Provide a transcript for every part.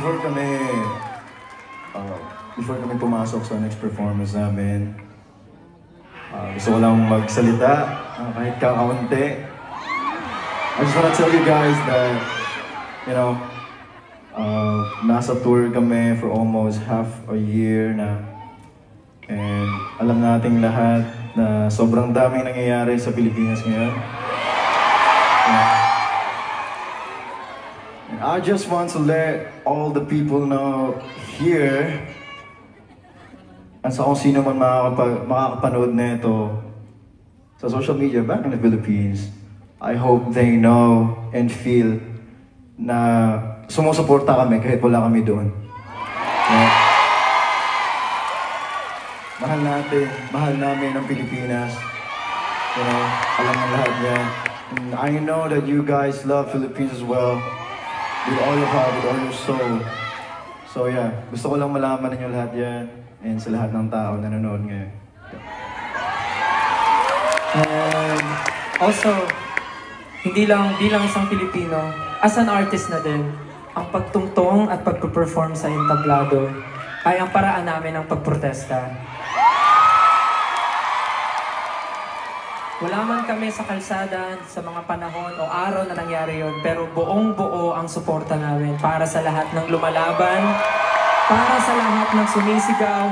before kami pumasok sa next performance namin, gusto ko lang magsalita, kahit kakaunti. I just wanna tell you guys that, you know, nasa tour kami for almost half a year na. And alam nating lahat na sobrang daming nangyayari sa Pilipinas ngayon. And I just want to let all the people know here, at sa kung sino man makakapanood na ito sa social media back in the Philippines, I hope they know and feel na sumusuporta kami kahit wala kami doon. Mahal namin ang Pilipinas. You know, alam ng lahat yan. And I know that you guys love Philippines as well. With all your heart, with all your soul. So yeah, gusto ko lang malaman ninyo lahat yan. And sa lahat ng tao na nanonood ngayon. And also, hindi lang bilang isang Pilipino, as an artist na din, ang pagtungtong at pagpe-perform sa entablado ay ang paraan namin ng pagprotesta. Wala man kami sa kalsada sa mga panahon o araw na nangyari yon, pero buong-buo ang suporta namin para sa lahat ng lumalaban, para sa lahat ng sumisigaw,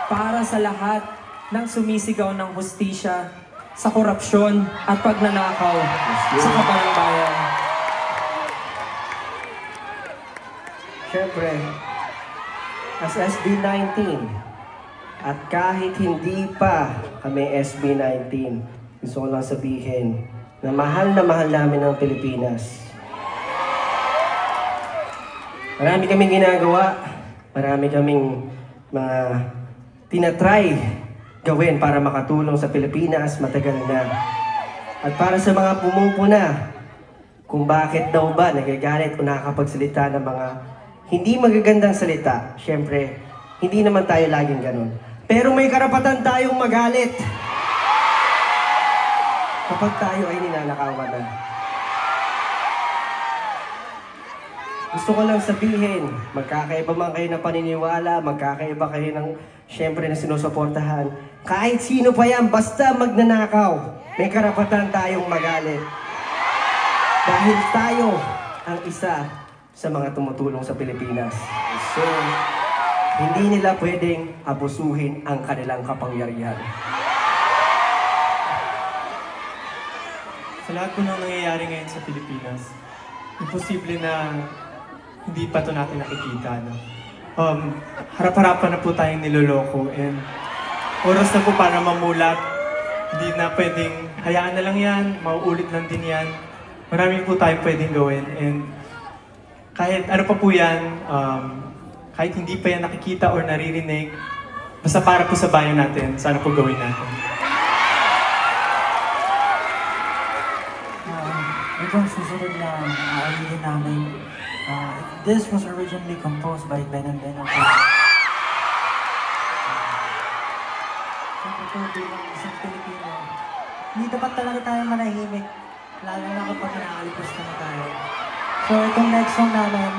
para sa lahat ng sumisigaw ng hustisya, sa korupsyon at pagnanakaw sa kabayan. Siyempre, as SB19, at kahit hindi pa kami SB19, gusto ko lang sabihin na mahal namin ang Pilipinas. Marami kaming ginagawa, marami kaming mga tinatry gawin para makatulong sa Pilipinas matagal na. At para sa mga pumupuna, kung bakit daw ba nagagalit o nakakapagsalita ng mga hindi magagandang salita, syempre, hindi naman tayo laging ganun. Pero may karapatan tayong magalit kapag tayo ay ninanakawan na. Gusto ko lang sabihin, magkakaiba man kayo ng paniniwala, magkakaiba kayo ng, syempre, na sinusuportahan. Kahit sino pa yan, basta magnanakaw, may karapatan tayong magalit. Dahil tayo ang isa sa mga tumutulong sa Pilipinas. So, hindi nila pwedeng abusuhin ang kanilang kapangyarihan. Sa lahat po ng nangyayari ngayon sa Pilipinas, imposible na hindi pa ito natin nakikita. No? Harap-harapan na po tayong niloloko and oras na po para mamulat. Hindi na pwedeng hayaan na lang yan, mauulit lang din yan. Marami po tayong pwedeng gawin and kahit ano pa po yan, kahit hindi pa yan nakikita or naririnig, basta para po sa bayan natin, sana po gawin natin. Itong susunod na aalihin namin, this was originally composed by Ben and Ben. Siyempre po bilang isang Pilipino, hindi dapat talaga tayo manahimik, lalo na kapag nakakalipas na tayo. So itong next song namin,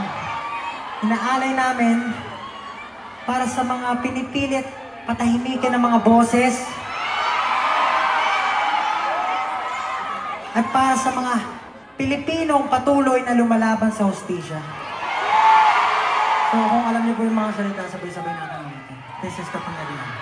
inaalay namin para sa mga pinipilit patahimikin ng mga boses at para sa mga Pilipinong patuloy na lumalaban sa hustisya. So kung alam niyo po yung mga salita, sabay-sabay natin. This is the Pangalan.